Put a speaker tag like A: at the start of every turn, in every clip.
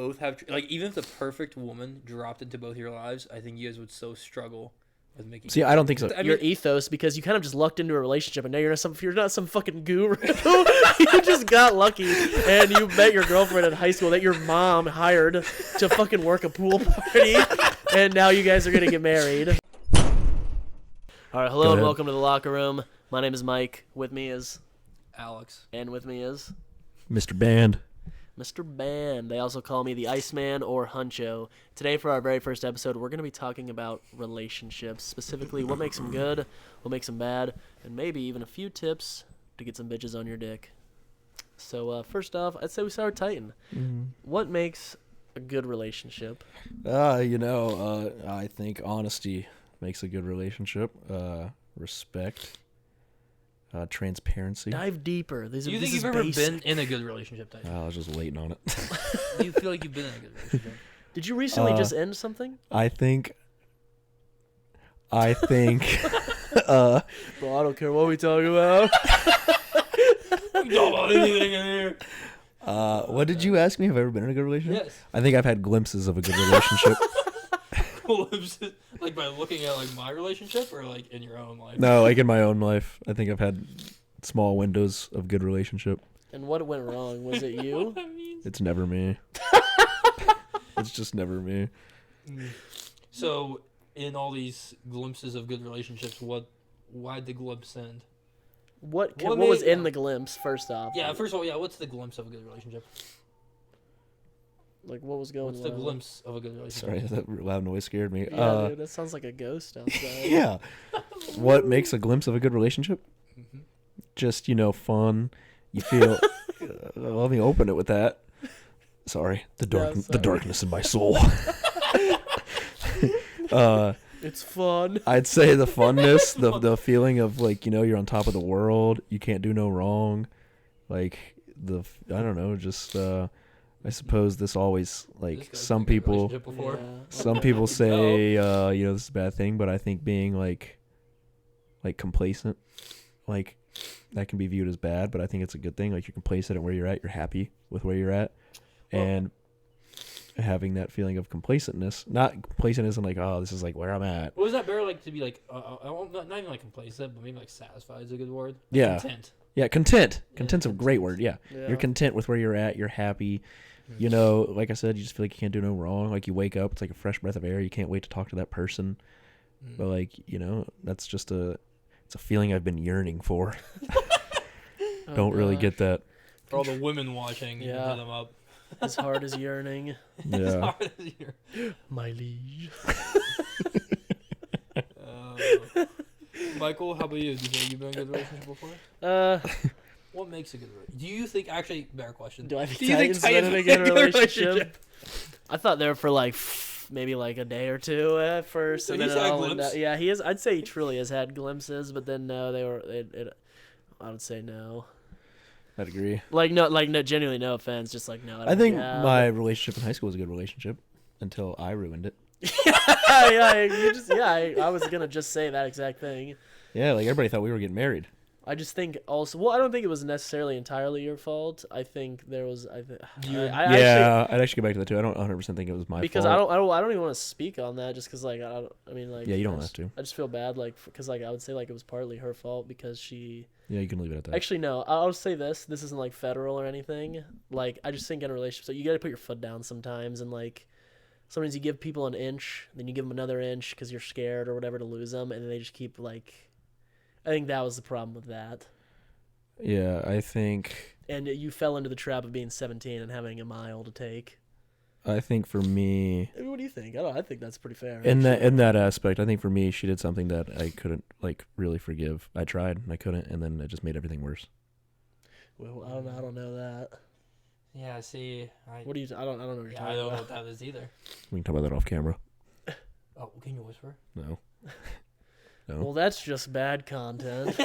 A: both have like even if the perfect woman dropped into both your lives, I think you guys would so struggle with making.
B: See, I don't think so.
A: I
C: Your
A: mean,
C: ethos, because you kind of just lucked into a relationship, and now you're not some fucking guru. You just got lucky, and you met your girlfriend in high school that your mom hired to fucking work a pool party, and now you guys are gonna get married. All right,
B: Go
C: hello and
B: ahead.
C: welcome to the locker room. My name is Mike. With me is
A: Alex.
B: Mr. Band.
C: Mr. Band. They also call me the Iceman or Huncho. Today, for our very first episode, we're going to be talking about relationships, specifically what makes them good, what makes them bad, and maybe even a few tips to get some bitches on your dick. So, first off, I'd say we start Titan. What makes a good relationship?
B: I think honesty makes a good relationship. Respect. Transparency.
C: Dive deeper.
A: Do you think you've ever been in a good relationship, Tyson?
B: I was just waiting on it.
A: Do you feel like you've been in a good relationship?
C: Did you recently just end something?
B: I think.
C: Bro, I don't care what we talk about.
A: We don't about anything in here.
B: What did you ask me? Have I ever been in a good relationship?
A: Yes.
B: I think I've had glimpses of a good relationship.
A: Like by looking at like my relationship or like in your own life?
B: No, like in my own life. I think I've had small windows of good relationship.
C: And what went wrong? Was it you?
A: That means.
B: It's never me. It's just never me.
A: So, in all these glimpses of good relationships, why'd the glimpse end?
C: What
A: What
C: was
A: made-
C: in the glimpse, first off?
A: Yeah, first of all, what's the glimpse of a good relationship?
C: Like, what was going
A: What's the
C: on?
A: glimpse of a good relationship?
B: Sorry, that loud noise scared me.
C: Yeah, dude, that sounds like a ghost outside.
B: Yeah. What makes a glimpse of a good relationship?
A: Mm-hmm.
B: Just, fun. You feel. Let me open it with that. Sorry, the
C: sorry.
B: darkness in my soul.
C: It's fun.
B: I'd say the funness, the feeling of like you're on top of the world. You can't do no wrong. Like I don't know. Just I suppose this always
A: This
B: like
A: guy's
B: some
A: been in a
B: people.
A: relationship before.
C: Yeah.
B: Some people say, this is a bad thing, but I think being like complacent, like that can be viewed as bad, but I think it's a good thing. Like you're complacent at where you're at, you're happy with where you're at, and having that feeling of complacentness. Not complacent isn't like, oh, this is like where I'm at.
A: What was that better like to be like? Not even like complacent, but maybe like satisfied is a good word. Like
B: Yeah.
A: Content.
B: Yeah, content. Content's a
A: content.
B: great word. Yeah.
C: Yeah.
B: You're content with where you're at. You're happy. Like I said, you just feel like you can't do no wrong. Like you wake up, it's like a fresh breath of air. You can't wait to talk to that person.
A: Mm.
B: But like, that's just it's a feeling I've been yearning for.
C: Oh,
B: Don't really
C: gosh.
B: get that.
A: For all the women watching, you
C: Yeah.
A: can hit them up.
C: His heart is yearning.
A: As
B: Yeah.
A: hard as you're-
C: My liege.
A: Michael, how about you? Do you think you've been in a good relationship before? What makes a good relationship? Do you think, actually, better question.
C: Do I think
A: Do you think
C: Titan's been in a
A: Titan's
C: good
A: been in a good
C: relationship? I thought they were for like maybe like a day or two at first.
A: So
C: and
A: he's
C: then it
A: had
C: all
A: glimpses?
C: ended up- yeah, he is. I'd say he truly has had glimpses, but then no, they were. I would say no.
B: I'd agree.
C: Like no, genuinely no offense, just like no.
B: I think
C: yeah.
B: my relationship in high school was a good relationship until I ruined it.
C: I was gonna just say that exact thing.
B: Yeah, like everybody thought we were getting married.
C: I just think also. Well, I don't think it was necessarily entirely your fault. I think there was. Actually,
B: I'd actually go back to that too. I don't 100% think it was my
C: because
B: fault.
C: I don't even want to speak on that just because like I mean like
B: Yeah, you don't
C: I
B: have
C: just-
B: to.
C: I just feel bad like because like I would say like it was partly her fault because she.
B: Yeah, you can leave it at that.
C: Actually, no. I'll say this. This isn't like federal or anything. Like I just think in a relationship, so you got to put your foot down sometimes, and like sometimes you give people an inch, then you give them another inch because you're scared or whatever to lose them, and then they just keep like. I think that was the problem with that.
B: Yeah, I think
C: And you fell into the trap of being 17 and having a mile to take.
B: for me
C: I mean, what do you think? I think that's pretty fair.
B: in
C: actually.
B: that aspect, I think for me she did something that I couldn't like really forgive. I tried and I couldn't, and then it just made everything worse.
C: Well, I don't know that.
A: Yeah, see.
C: What do you? I don't know what you're
A: I
C: talking
A: don't know
C: about.
A: what that is either.
B: We can talk about that off camera.
A: Oh, can you whisper?
B: No.
C: Well, that's just bad content.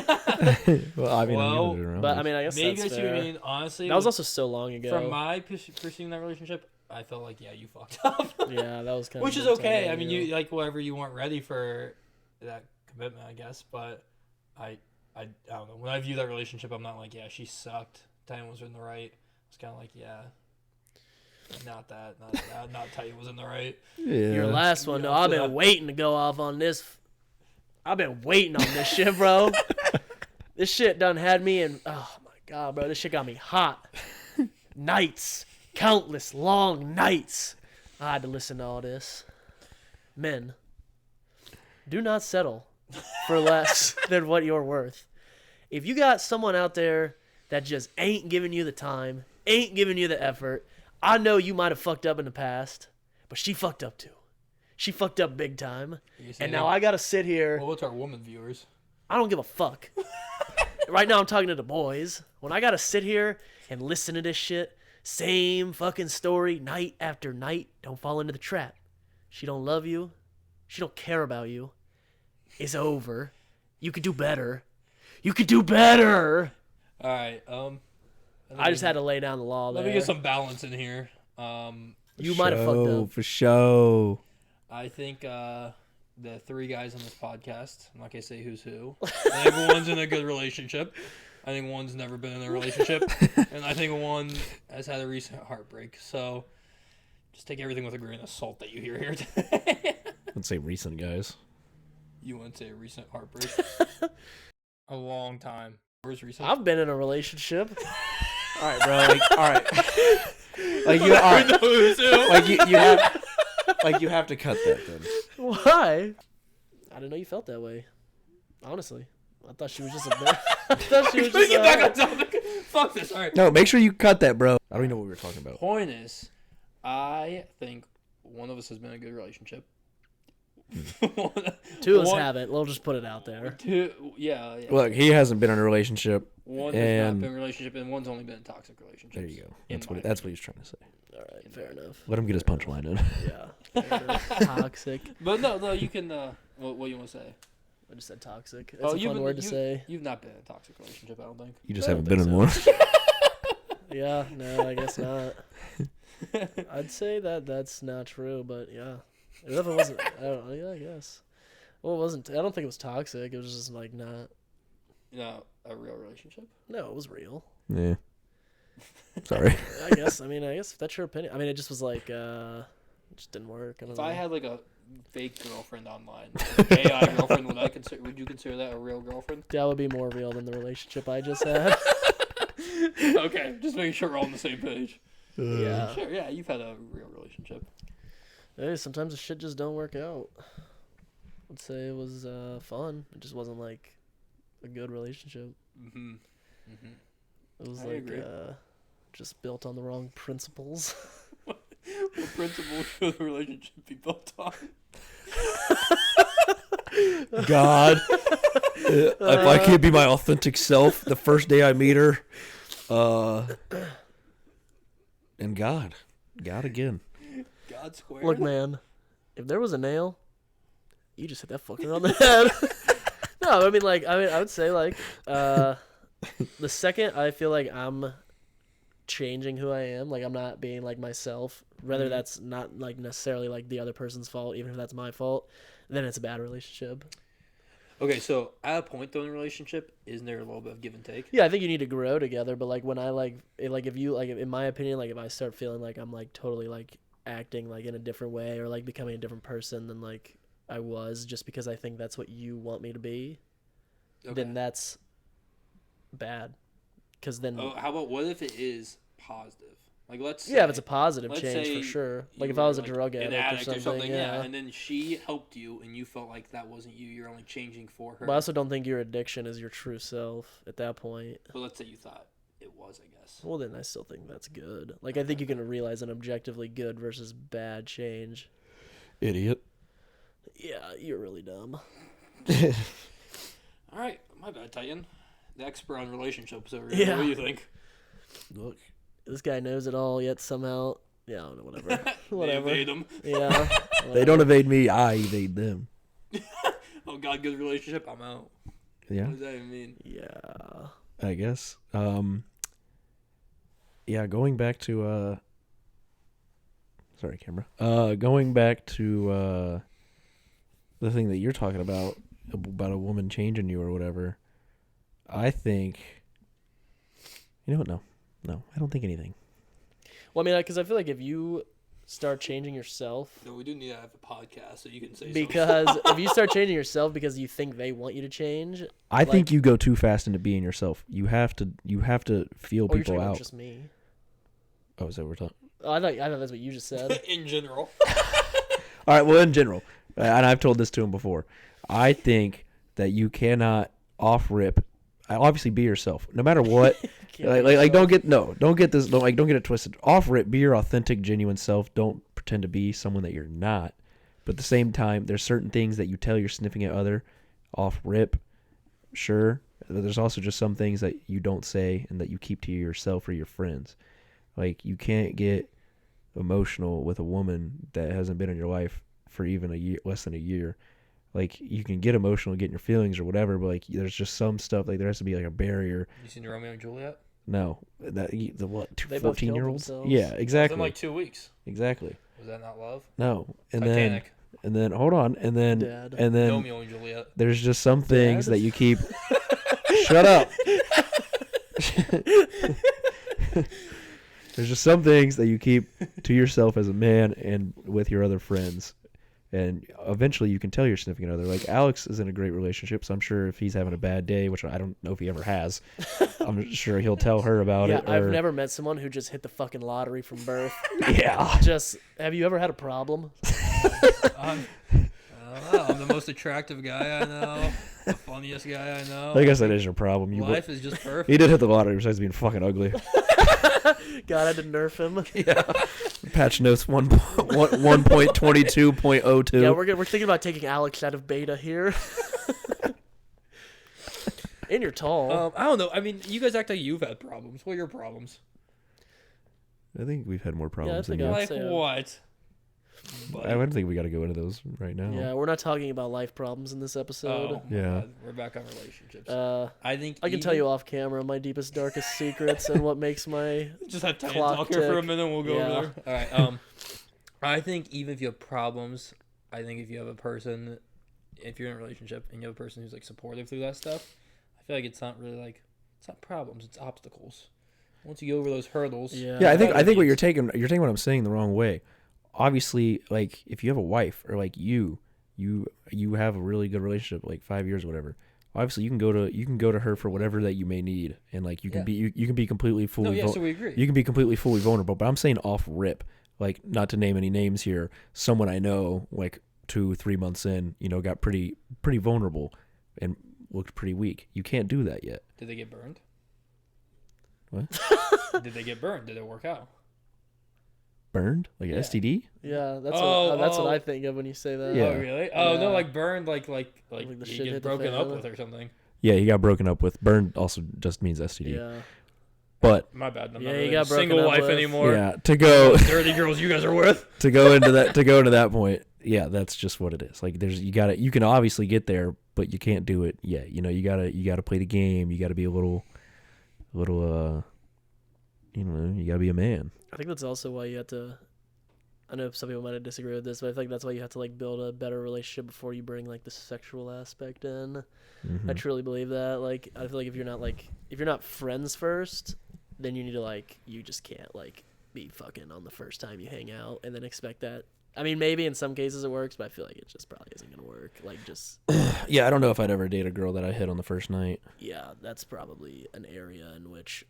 B: Well, I mean,
A: Well,
B: I'm around
C: But I mean, I guess
A: Maybe
C: that's
A: I see what
C: fair.
A: you mean. Honestly,
C: That was also so long ago.
A: from my pursuing that relationship, I felt like you fucked up.
C: Yeah, that was kind
A: Which
C: of.
A: is okay. I mean, you like whatever you weren't ready for that commitment, I guess. But I don't know. When I view that relationship, I'm not like, yeah, she sucked. Diane was in the right. It's kind of like, yeah. Not Titan was in the right.
B: Yeah.
C: Your last one,
A: Yeah,
C: though, I've
A: yeah.
C: been waiting to go off on this. I've been waiting on this shit, bro. This shit done had me and oh my god, bro, this shit got me hot. Nights, countless long nights. I had to listen to all this. Men, do not settle for less than what you're worth. If you got someone out there that just ain't giving you the time, ain't giving you the effort, I know you might have fucked up in the past, but she fucked up too. She fucked up big time. And now I gotta sit here.
A: Well, what's our woman viewers?
C: I don't give a fuck. Right now I'm talking to the boys. When I gotta sit here and listen to this shit, same fucking story night after night, don't fall into the trap. She don't love you. She don't care about you. It's over. You could do better. You could do better.
A: All right.
C: I just had to lay down the law there.
A: Let me get some balance in here.
C: You might have fucked up.
B: For show.
A: I think the three guys on this podcast, I'm not gonna say who's who. I think everyone's in a good relationship. I think one's never been in a relationship, and I think one has had a recent heartbreak. So just take everything with a grain of salt that you hear here today.
B: Let's say recent guys.
A: You wouldn't say a recent heartbreak. A long time. Where's recent?
C: I've been in a relationship.
B: All right, bro. Like, all right. Like you are.
A: Who's who?
B: Like you have. Like you have to cut that then.
C: Why? I didn't know you felt that way. Honestly, I thought she was just a bitch. I thought she was
A: Let's
C: just.
A: get back on topic. Fuck this. All right.
B: No, make sure you cut that, bro. I don't even know what we were talking about.
A: Point is, I think one of us has been in a good relationship.
C: Two of us
A: One-
C: haven't. We'll just put it out there.
A: Two, yeah.
B: Look, he hasn't been in a relationship.
A: One has
B: and-
A: not been in a relationship, and one's only been in toxic relationships.
B: There you go.
A: In
B: That's
A: my
B: what he was trying to say.
C: All right, fair enough.
B: Let him get his punchline in.
C: Yeah. Fair enough. Toxic.
A: But no, you can. What you want to say?
C: I just said toxic. That's a fun word to say.
A: You've not been in a toxic relationship, I don't think.
B: You just
C: I
B: haven't
C: don't
B: been in
C: think
B: one.
C: Yeah, no, I guess not. I'd say that that's not true, but yeah. If it wasn't, I don't know, yeah, I guess. Well, it wasn't, I don't think it was toxic. It was just like not,
A: No, a real relationship.
C: no, it was real.
B: Yeah. Sorry.
C: I guess if that's your opinion. I mean, it just was like, it just didn't work. I don't
A: If
C: know.
A: I had like a fake girlfriend online, like AI girlfriend, would you consider that a real girlfriend?
C: That would be more real than the relationship I just had.
A: Okay, just making sure we're all on the same page.
C: Yeah.
A: Sure, yeah, you've had a real relationship.
C: Hey, sometimes the shit just don't work out. I'd say it was fun. It just wasn't like a good relationship.
A: Mm-hmm. Mm-hmm.
C: It was
A: I
C: like
A: agree.
C: just built on the wrong principles.
A: What principles should a relationship be built on?
B: God. If I can't be my authentic self the first day I meet her, and God again.
A: God squared.
C: Look, man, if there was a nail, you just hit that fucker on the head. No, I mean, I would say, like, the second I feel like I'm changing who I am, like, I'm not being, like, myself, whether that's not, like, necessarily, like, the other person's fault, even if that's my fault, then it's a bad relationship.
A: Okay, so at a point though in a relationship, isn't there a little bit of give and take?
C: Yeah, I think you need to grow together, but, like, when I, if you, like, in my opinion, like, if I start feeling like I'm, like, totally, like, acting, like, in a different way or, like, becoming a different person than, like, I was just because I think that's what you want me to be, then that's bad. Because then,
A: Oh, how about what if it is positive? Like, let's say,
C: yeah, if it's a positive
A: let's
C: change
A: say
C: for sure. Like
A: you
C: if I was a
A: were, like,
C: drug
A: an
C: addict or something, yeah.
A: and then she helped you, and you felt like that wasn't you. You're only changing for her.
C: But I also don't think your addiction is your true self at that point.
A: But let's say you thought it was, I guess.
C: Well, then I still think that's good. Like I think you can realize an objectively good versus bad change.
B: Idiot.
C: Yeah, you're really dumb.
A: All right, my bad, Titan. The expert on relationships over here.
C: Yeah.
A: What do you think?
B: Look.
C: This guy knows it all, yet somehow, yeah, I don't know, whatever.
A: They
C: Whatever.
A: evade him.
C: Yeah.
B: They don't evade me, I evade them.
A: Oh, God, good relationship. I'm out.
B: Yeah,
A: What does that even mean?
C: Yeah.
B: I guess. Yeah, going back to sorry, camera. Going back to the thing that you're talking about a woman changing you or whatever. I think. You know what? No, I don't think anything.
C: Well, I mean, because I feel like if you start changing yourself,
A: No, we do need to have a podcast so you can say
C: because
A: something.
C: if you start changing yourself because you think they want you to change,
B: I think you go too fast into being yourself. You have to feel
C: you're
B: people
C: talking about
B: out.
C: just me.
B: Oh, is that what we're talking?
C: Oh, I thought that's what you just said.
A: In general.
B: All right, well, in general, and I've told this to him before, I think that you cannot off-rip. Obviously, be yourself, no matter what. Don't get it twisted. Off-rip, be your authentic, genuine self. Don't pretend to be someone that you're not. But at the same time, there's certain things that you tell your significant other off-rip, sure. But there's also just some things that you don't say and that you keep to yourself or your friends. Like, you can't get emotional with a woman that hasn't been in your life for even a year, less than a year. Like, you can get emotional, get in your feelings or whatever, but like, there's just some stuff, like there has to be like a barrier.
A: You seen Romeo and Juliet?
B: No, the what?
C: They both killed
B: 14-year-olds?
C: themselves.
B: Yeah, exactly.
A: Within like 2 weeks.
B: Exactly.
A: Was that not love?
B: No, and
A: Titanic.
B: then hold on, and then
C: Dad.
A: Romeo and Juliet.
B: there's just some things
C: Dad?
B: that you keep. Shut up. There's just some things that you keep to yourself as a man and with your other friends. And eventually you can tell your significant other. Like, Alex is in a great relationship, so I'm sure if he's having a bad day, which I don't know if he ever has, I'm sure he'll tell her about it.
C: I've never met someone who just hit the fucking lottery from birth.
B: Yeah.
C: Just, have you ever had a problem?
A: I don't know. I'm the most attractive guy I know. The funniest guy I know.
B: I guess that is your problem.
A: Life is just perfect.
B: He did hit the lottery besides being fucking ugly.
C: God, I had to nerf him.
B: Yeah. Patch notes 1.22.02.
C: Yeah, we're thinking about taking Alex out of beta here. And you're tall.
A: I don't know. I mean, you guys act like you've had problems. What are your problems?
B: I think we've had more problems than
C: think
B: you.
C: I'd
A: Like
C: say,
A: what?
B: I don't think we got to go into those right now.
C: Yeah, we're not talking about life problems in this episode.
A: Oh,
B: Yeah.
A: God. We're back on relationships.
C: I
A: think
C: can tell you off camera my deepest, darkest secrets and what makes my
A: just have time to
C: clock
A: talk here for a
C: tick.
A: minute. We'll go
C: Yeah.
A: over there. All right. I think even if you have problems, I think if you have a person, if you're in a relationship and you have a person who's like supportive through that stuff, I feel like it's not really like it's not problems, it's obstacles. Once you get over those hurdles.
B: Yeah, I think what you're taking what I'm saying the wrong way. Obviously, like if you have a wife or like you have a really good relationship, like 5 years or whatever. Obviously, you can go to her for whatever that you may need, and like you can be completely fully.
A: No, yeah, so we agree.
B: You can be completely fully vulnerable, but I'm saying off rip, like not to name any names here. Someone I know, like 2-3 months in, got pretty vulnerable and looked pretty weak. You can't do that yet.
A: Did they get burned?
B: What?
A: Did they get burned? Did it work out?
B: Burned? Like
A: Yeah.
B: STD?
C: Yeah, that's
A: Oh,
C: what
A: oh.
C: I think of when you say that.
B: Yeah.
A: Oh, really? Oh, no,
C: Yeah.
A: like burned, like
C: the
A: you
C: shit
A: get
C: hit the
A: broken up
C: fan.
A: with or something.
B: Yeah, he got broken up with. Burned also just means STD.
C: Yeah.
B: But
A: My bad. I'm
C: Yeah,
A: not
C: you
A: really
C: got
A: a
C: broken
A: single
C: up
A: wife
C: with.
A: anymore.
B: yeah, to go
A: Dirty girls you guys are with.
B: to go into that point, yeah, that's just what it is. Like you can obviously get there, but you can't do it yet. You gotta play the game. You gotta be a little you gotta be a man.
C: I think that's also why you have to. I know some people might disagree with this, but I think that's why you have to like build a better relationship before you bring like the sexual aspect in.
B: Mhm.
C: I truly believe that. Like, I feel like if you're not friends first, then you just can't like be fucking on the first time you hang out and then expect that. I mean, maybe in some cases it works, but I feel like it just probably isn't gonna work. Like, just
B: Yeah, I don't know if I'd ever date a girl that I hit on the first night.
C: yeah, that's probably an area in which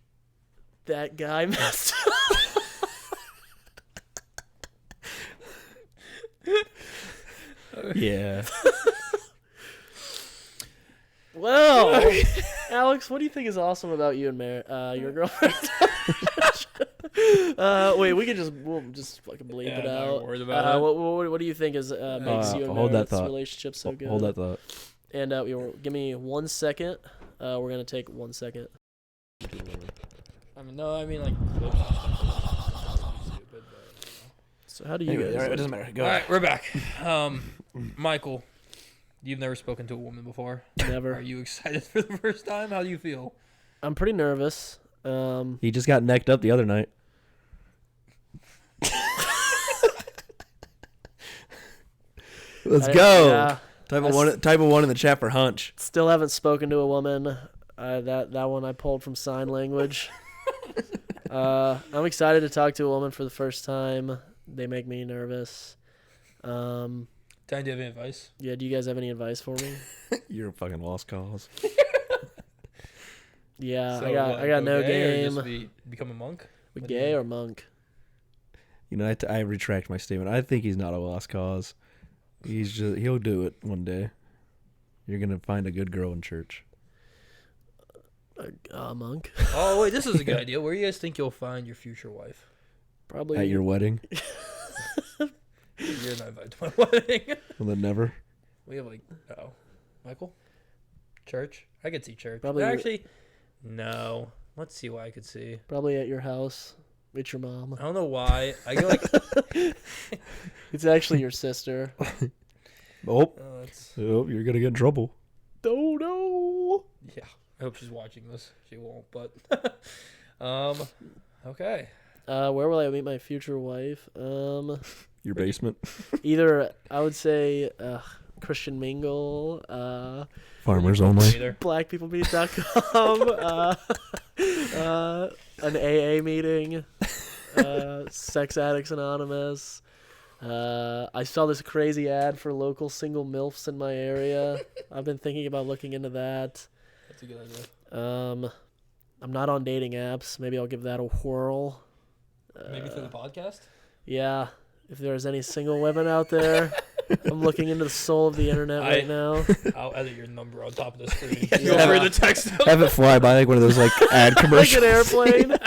C: that guy messed up.
B: Yeah.
C: Well, Alex, what do you think is awesome about you and your girlfriend? Wait, we'll just fucking bleep
A: Yeah,
C: it
A: not
C: out.
A: worried about it.
C: What do you think is makes you and
B: hold that
C: Meredith's
B: thought.
C: relationship so good?
B: Hold that thought.
C: And give me 1 second. We're gonna take 1 second.
A: I mean, no, I mean like clips and stuff is stupid, but
C: So how do you
B: Anyway,
C: guys?
B: all right, it doesn't matter. Go.
A: all right, we're back. Michael, you've never spoken to a woman before. Are
C: Never.
A: you excited for the first time? How do you feel?
C: I'm pretty nervous.
B: He just got necked up the other night. Let's go.
C: Yeah,
B: Type
C: I
B: of one in the chat for hunch.
C: still haven't spoken to a woman. That one I pulled from sign language. I'm excited to talk to a woman for the first time. They make me nervous.
A: Dan, do you have any advice?
C: Yeah, do you guys have any advice for me?
B: You're a fucking lost cause.
C: Yeah,
A: So,
C: I got
A: go
C: no
A: gay or just
C: game.
A: become a monk? What do you
C: Gay
A: mean?
C: or monk?
B: You know, I retract my statement. I think he's not a lost cause. He'll do it one day. You're gonna find a good girl in church.
C: A monk?
A: Oh wait, this is a good idea. Where do you guys think you'll find your future wife?
C: Probably
B: At your wedding.
A: You're not invited to my wedding.
B: Well, then never.
A: We have Michael? Church? I could see church.
C: Probably-
A: Actually, no. Let's see what I could see.
C: Probably at your house. It's your mom.
A: I don't know why. I go like,
C: It's actually your sister.
B: Oh,
A: that's,
B: you're gonna get in trouble.
C: Oh no.
A: yeah. I hope she's watching this. She won't, but okay.
C: Where will I meet my future wife?
B: Your basement.
C: Either I would say Christian Mingle,
B: Farmers only.
A: Either.
C: blackpeoplemeet.com, an AA meeting, Sex Addicts Anonymous. I saw this crazy ad for local single MILFs in my area. I've been thinking about looking into that.
A: That's a good idea.
C: I'm not on dating apps. Maybe I'll give that a whirl.
A: Maybe through the podcast?
C: Yeah, if there's any single women out there, I'm looking into the soul of the internet right now.
A: I'll edit your number on top of the screen.
C: Yeah.
A: Feel free to text them.
B: Have it fly by like one of those like ad
C: Like
B: commercials.
C: an airplane.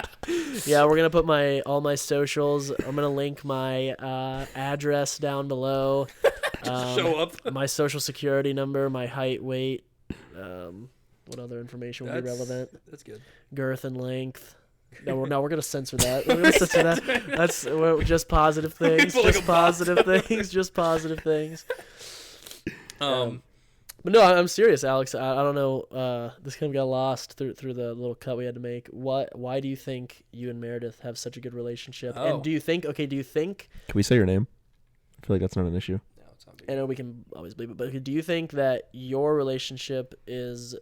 C: Yeah, we're gonna put all my socials. I'm gonna link my address down below.
A: Show up.
C: My social security number, my height, weight. What other information would be relevant?
A: That's good.
C: Girth and length. No, we're gonna censor that. We're gonna censor that. We're just positive things.
A: Put like
C: Just
A: a box
C: positive things. Just positive things.
A: Um,
C: But no, I'm serious, Alex. I don't know. This kind of got lost through the little cut we had to make. Why do you think you and Meredith have such a good relationship?
A: Oh.
C: And do you think? Can
A: no, it's not big.
C: I know we can always believe it, but do you think that your relationship is?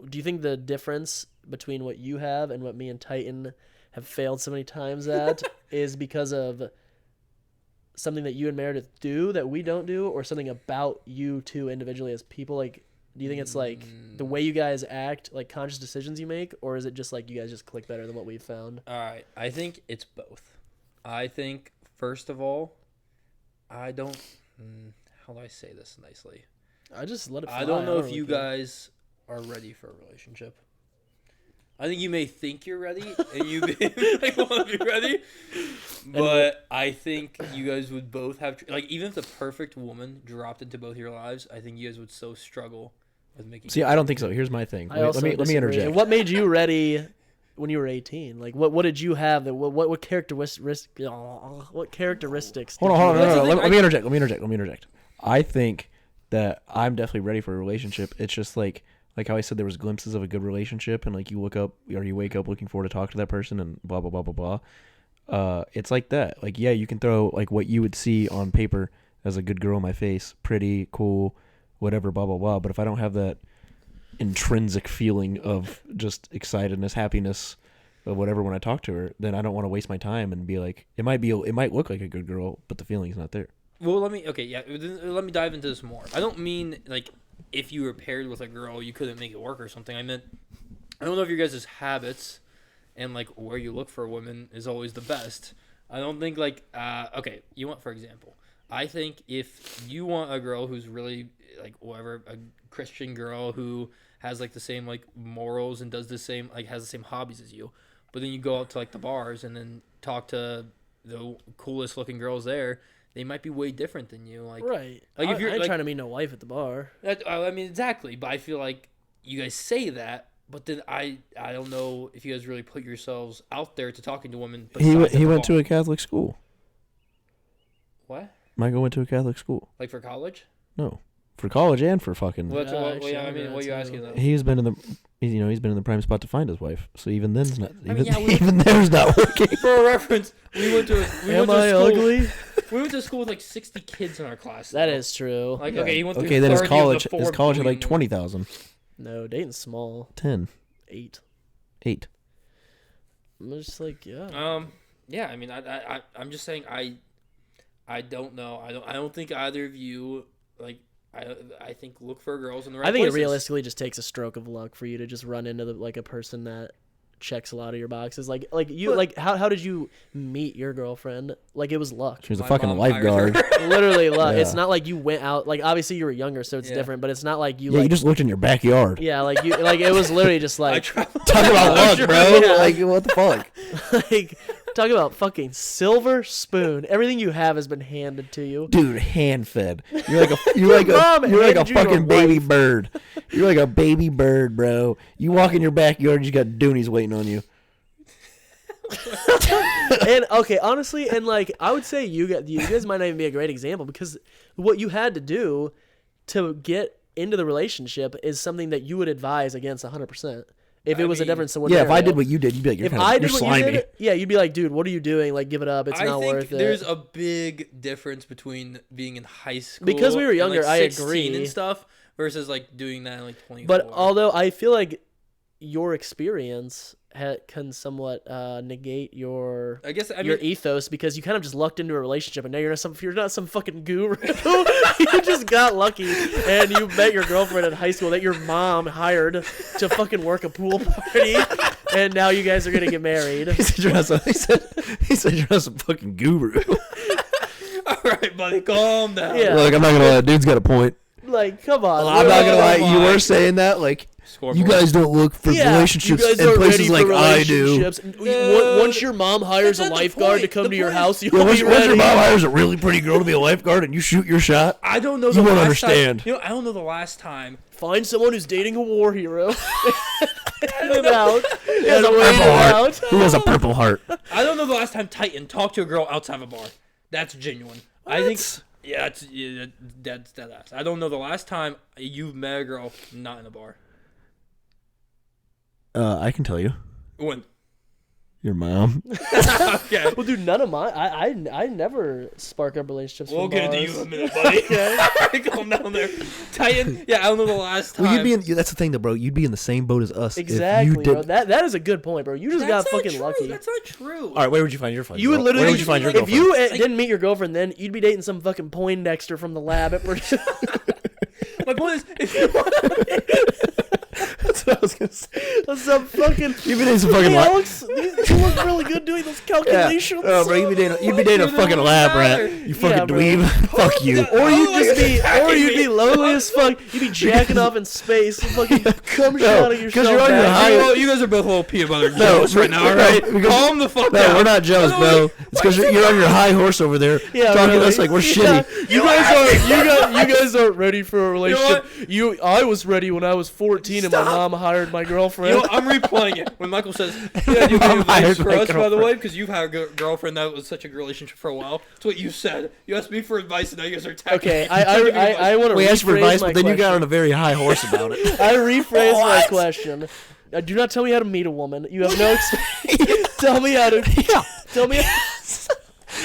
C: Do you think the difference between what you have and what me and Titan have failed so many times at is because of something that you and Meredith do that we don't do, or something about you two individually as people? Like, do you think it's like the way you guys act, like conscious decisions you make, or is it just like you guys just click better than what we've found?
A: All right. I think it's both. I think, first of all, I don't. How do I say this nicely?
C: I just let it fly.
A: I don't know if
C: really
A: you
C: care.
A: guys are ready for a relationship. I think you may think you're ready, and you may like, want to be ready, but I think you guys would both have even if the perfect woman dropped into both your lives, I think you guys would so struggle with making.
B: See, I don't think so. Here's my thing. Let me interject.
C: And what made you ready when you were 18? Like, what did you have? That what characteristics? What characteristics?
B: Hold
C: did
B: on.
C: you have?
B: Let me interject. I think that I'm definitely ready for a relationship. It's just like how I said, there was glimpses of a good relationship, and like you look up or you wake up looking forward to talk to that person, and blah blah blah blah blah. It's like that. Like, yeah, you can throw like what you would see on paper as a good girl in my face, pretty, cool, whatever, blah blah blah. But if I don't have that intrinsic feeling of just excitedness, happiness, or whatever when I talk to her, then I don't want to waste my time and be like, it might look like a good girl, but the feeling's not there.
A: Well, let me dive into this more. I don't mean like if you were paired with a girl, you couldn't make it work or something. I meant, I don't know if your guys' habits and like where you look for women is always the best. I don't think like you want, for example, I think if you want a girl who's really like whatever, a Christian girl who has like the same like morals and does the same, like has the same hobbies as you, but then you go out to like the bars and then talk to the coolest looking girls there, they might be way different than you. Like,
C: Right.
A: Like if you're
C: I ain't
A: like,
C: trying to meet no wife at the bar.
A: I mean, exactly. But I feel like you guys say that, but then I don't know if you guys really put yourselves out there to talking to women.
B: He went to a Catholic school.
A: What?
B: Michael went to a Catholic school.
A: Like for college?
B: No, for college and for fucking.
A: Well,
C: Yeah,
A: well,
C: actually,
A: yeah, I
C: I
A: mean,
C: know
A: what are you
C: that
A: asking
C: too.
A: though?
B: He's been in the prime spot to find his wife. So even then's not.
A: I mean, yeah,
B: Even there's not working.
A: For a reference, we went to
C: Am I
A: school.
C: ugly?
A: We went to school with like 60 kids in our class.
C: That
A: though.
C: is true.
A: Like, okay, he went through
B: Okay, then his
A: 30 of the
B: college
A: four
B: had like
A: boom-
B: 20,000.
C: No, Dayton's small.
B: 10,
C: 8.
B: 8.
C: I'm just like, yeah.
A: Yeah. I mean, I'm just saying I don't know. I don't think either of you like. I think look for girls in the right
C: I think
A: places.
C: it realistically just takes a stroke of luck for you to just run into like a person that checks a lot of your boxes. Like you, like how did you meet your girlfriend? Like it was luck.
B: She was a
A: My
B: fucking
A: mom hired
B: lifeguard.
A: her.
C: Literally luck.
B: Yeah.
C: It's not like you went out. Like obviously you were younger, so it's
A: Yeah.
C: different. But it's not like you
B: Yeah,
C: like.
B: you just looked in your backyard.
C: Yeah, like you like it was literally just
A: I
C: like
A: traveled.
B: Talk about luck, bro.
C: Yeah.
B: Like, what the fuck?
C: like talk about fucking silver spoon. Everything you have has been handed to you.
B: Dude, hand fed. You're like a you're like
C: mom
B: a you're like a
C: handed you your
B: fucking baby
C: wife.
B: bird. You're like a baby bird, bro. You walk in your backyard, you got doonies waiting on you.
C: And okay, honestly, and like I would say you guys might not even be a great example because what you had to do to get into the relationship is something that you would advise against 100%. If it
A: I
C: was a
A: mean,
C: different
B: Yeah, if I
C: scenario.
B: did what you did, you'd be like, you're
C: If
B: kinda,
C: I
B: you're
C: did what
B: slimy.
C: you did, yeah, you'd be like, dude, what are you doing? Like, give it up. It's
A: I
C: not
A: think
C: worth it.
A: there's a big difference between being in high school
C: Because we were
A: and,
C: younger,
A: like,
C: I
A: 16
C: agree.
A: and stuff versus like doing that at like 24.
C: But although I feel like your experience can somewhat negate your
A: I guess I
C: your
A: mean
C: ethos because you kind of just lucked into a relationship and now you're not some fucking guru. You just got lucky and you met your girlfriend in high school that your mom hired to fucking work a pool party and now you guys are gonna get married.
B: He said you're not some, he said you're not some fucking guru.
A: all right, buddy, calm down.
C: Yeah.
B: Look, I'm not gonna lie, dude's got a point.
C: Like, come on.
B: I'm not gonna lie,
A: my.
B: you were saying that, like,
A: Scoreboard.
B: you guys don't look for relationships
C: you guys
B: in
C: aren't
B: places
C: ready for
B: like I do.
C: relationships. Once your mom hires a
A: That's not the
C: lifeguard to
A: point.
C: come
A: The
C: to your
A: point-
C: house, you'll
B: Yeah, once
C: be
B: your
C: ready.
B: mom hires a really pretty girl to be a lifeguard and you shoot your shot,
A: I don't know.
B: You
A: the
B: won't
A: last
B: understand.
A: Time, you know, I don't know the last time.
C: Find someone who's dating a war hero. And it out. And
B: has a
C: wait
B: purple
C: it
B: heart.
C: out.
B: Who has a purple heart?
A: I don't know the last time Titan talked to a girl outside of a bar. That's genuine. I think. Yeah, that's dead ass. I don't know the last time you've met a girl not in a bar.
B: I can tell you.
A: When?
B: Your mom.
A: Okay.
C: Well, dude, none of mine. I never spark up relationships.
A: We'll
C: from
A: get into
C: bars.
A: you in a minute, buddy. Calm down there. Titan, yeah, I don't know the last time.
B: Well, you'd be in, that's the thing, though, bro. You'd be in the same boat as us.
C: Exactly,
B: if you
C: bro.
B: did.
C: That is a good point, bro. You just
A: That's
C: got
A: not
C: fucking
A: true.
C: lucky.
A: That's not true.
B: All right, where would you find your friend?
C: You would literally,
B: Where would you find your
C: if
B: girlfriend?
C: you didn't meet your girlfriend, then you'd be dating some fucking Poindexter from the lab at Purdue.
A: My point is, if you want
B: That's what I was gonna say.
C: That's some fucking.
B: You'd be dating some fucking
C: Hey,
B: lab.
C: Alex, you look really good doing those calculations.
B: Oh, bro, you'd be dating a fucking lab rat. You fucking
C: Yeah, bro.
B: dweeb. Fuck you.
C: Or you'd
A: Oh,
C: just
A: you're
C: be, or you'd be
A: attacking me.
C: lonely as fuck. You'd be jacking off in space, fucking cum shot
B: No,
C: of
B: 'cause
C: yourself.
B: you're on your
C: back.
B: high-
A: you guys are both a little peanut butter jealous right now, all
B: no,
A: right?
B: because-
A: Calm the fuck
B: No,
A: down.
B: we're not jealous, bro. It's because you're on your high horse over there,
C: Yeah,
B: talking
C: really.
B: to us like we're
C: Yeah.
B: shitty.
C: You guys aren't ready for a relationship. I was ready when I was 14 and my
A: Stop.
C: mom hired my
A: You
C: girlfriend.
A: know, I'm replaying it. When Michael says, yeah, you have
B: I
A: advice
B: heard
A: for
B: my
A: us, by the
B: girlfriend.
A: way, because you've had a girlfriend that was such a good relationship for a while. That's what you said. You asked me for advice, and now you guys are attacking
C: Okay,
A: me.
C: I want to
B: We asked for advice,
C: my
B: but then you got
C: question.
B: on a very high horse about it.
C: I rephrase my
A: What?
C: question. Do not tell me how to meet a woman. You have no experience. Tell me how to.
B: Yeah.
C: Tell me.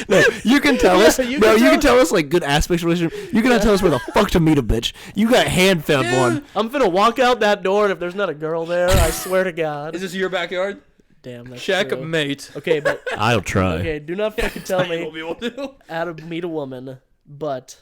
B: No, you can tell us.
C: Yeah, you
B: No,
C: can
B: you
C: tell-
B: can tell us like good aspects of relationship. You cannot tell us where the fuck to meet a bitch. You got hand found one.
C: I'm finna walk out that door, and if there's not a girl there, I swear to God.
A: Is this your backyard?
C: Damn, that's true.
A: Checkmate.
C: Okay, but
B: I'll try.
C: okay, do not fucking tell
A: You won't
C: me
A: be able to.
C: how to meet a woman. But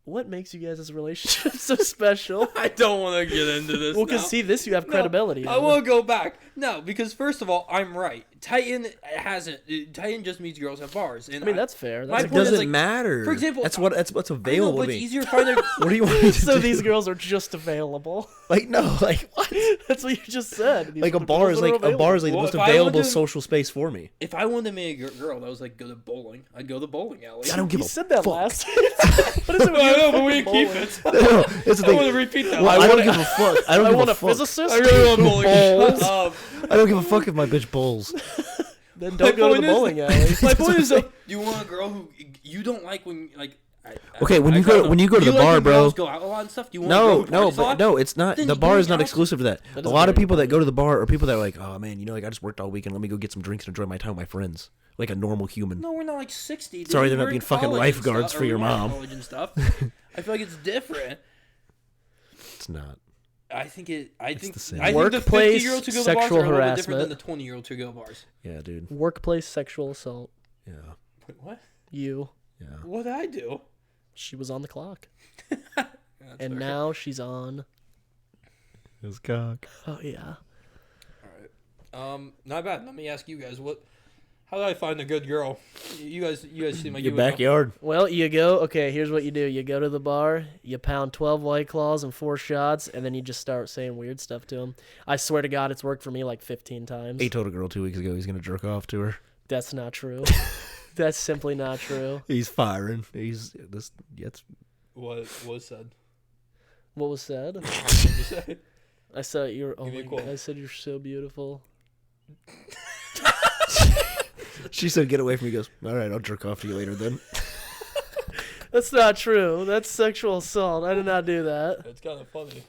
C: what makes you guys' relationship so special?
A: I don't want to get into this.
C: Well,
A: now.
C: because see, this you have credibility.
A: I
C: in.
A: want to go back. No, because first of all, I'm right. Titan hasn't. Titan just meets girls at bars. And
C: I mean, that's fair.
A: My
C: That's
A: point is,
B: Doesn't
A: like,
B: matter.
A: for example,
B: that's what's
A: I know,
B: available
A: but
B: to
A: it's
B: me.
A: easier to find a.
B: What do you want me to
C: so
B: do?
C: these girls are just available.
B: Like no, like what?
C: That's what you just said. These
B: Like
C: are
B: a
C: the
B: bar
C: girls
B: is
C: that are
B: like a bar is like
A: Well,
B: the most
A: if I
B: available
A: would've-
B: social space for me.
A: If I wanted to meet a girl that was like go to bowling, I'd go to the bowling alley.
B: I don't give
C: You
B: a
C: said that
B: fuck.
C: last. What is it?
A: I know, but we
C: bowling?
A: keep it.
B: No, it's the
A: I want
B: thing.
A: to repeat that.
B: Well, I
A: I
B: don't
A: want
B: give a fuck. I don't
C: I
B: give
C: want
B: a
C: a
B: fuck.
C: physicist.
A: I really want bowling.
C: Balls.
A: Shut up.
B: I don't give a fuck if my bitch bowls.
C: Then don't go to the
A: point is-
C: bowling alley.
A: My point is, like, you want a girl who you don't like when like.
B: Okay, when you
A: kinda
B: go-
A: know.
B: when you go to
A: Do
B: the
A: like
B: bar,
A: when
B: bro-
A: girls go out a lot and stuff. Do you want a girl
B: No,
A: who
B: no,
A: parties a
B: but
A: lot?
B: no, it's not.
A: Then
B: The
A: you
B: bar
A: go
B: is not
A: out-
B: exclusive to that.
C: That
B: A
C: is
B: lot of
C: very
B: people that go to the bar are people that are like, oh man, you know, like I just worked all weekend. Let me go get some drinks and enjoy my time with my friends, like a normal human.
A: No, we're not like 60. dude.
B: Sorry, they're not
A: We're
B: being
A: in
B: fucking
A: college and
B: lifeguards
A: stuff,
B: for
A: or
B: your
A: we were in
B: mom.
A: college and stuff. I feel like it's different.
B: It's not.
A: I think it. I
B: It's
A: think.
B: the same.
A: I think the
C: Workplace
A: 50-year-olds who go to bars
C: sexual
A: are a little bit different than
C: harassment.
A: the 20-year-olds who go to bars.
B: Yeah, dude.
C: Workplace sexual assault.
B: Yeah.
A: Wait, what?
C: You.
B: Yeah.
A: What did I do?
C: She was on the clock.
A: That's
C: And
A: fair.
C: now she's on.
B: His cock.
C: Oh, yeah.
A: Not bad. Let me ask you guys how do I find a good girl? You guys seem like
B: Your
A: you would know.
B: backyard.
C: Well, you go. Okay, here's what you do. You go to the bar, you pound 12 White Claws and 4 shots, and then you just start saying weird stuff to them. I swear to God, it's worked for me like 15 times.
B: He told a girl 2 weeks ago he's gonna jerk off to her.
C: That's not true. That's simply not true.
B: He's firing. He's this. It's
A: What was said?
C: What was said?
A: What did you say?
C: I said you're. Oh
A: Give me
C: my
A: a quote.
C: God, I said you're so beautiful.
B: She said, "Get away from me." He goes, "All right, I'll jerk off to you later then."
C: That's not true. That's sexual assault. I did not do that.
A: It's kind of funny.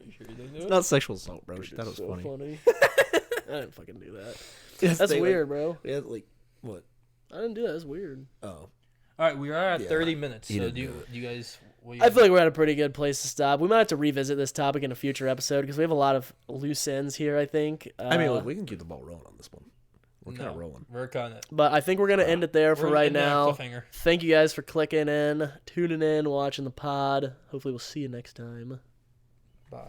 A: Are you sure you didn't do
B: It's
A: it?
B: not sexual assault, bro. She thought it was
C: So
B: funny.
C: I didn't fucking do that.
B: Yes,
C: That's
B: they,
C: weird, bro.
B: Like, yeah, like what?
C: I didn't do that. That's weird.
B: Oh,
A: All right, we are at
B: Yeah,
A: 30 minutes.
B: he
A: So
B: didn't
A: do
B: do it.
A: you guys? What
C: I feel like we're at a pretty good place to stop. We might have to revisit this topic in a future episode because we have a lot of loose ends here, I think.
B: I mean, look, we can keep the ball rolling on this one. We're kind of
A: No,
B: rolling.
A: We're kind of.
C: but I think we're going to end it there for right now.
A: Cliffhanger.
C: Thank you guys for clicking in, tuning in, watching the pod. Hopefully we'll see you next time.
A: Bye.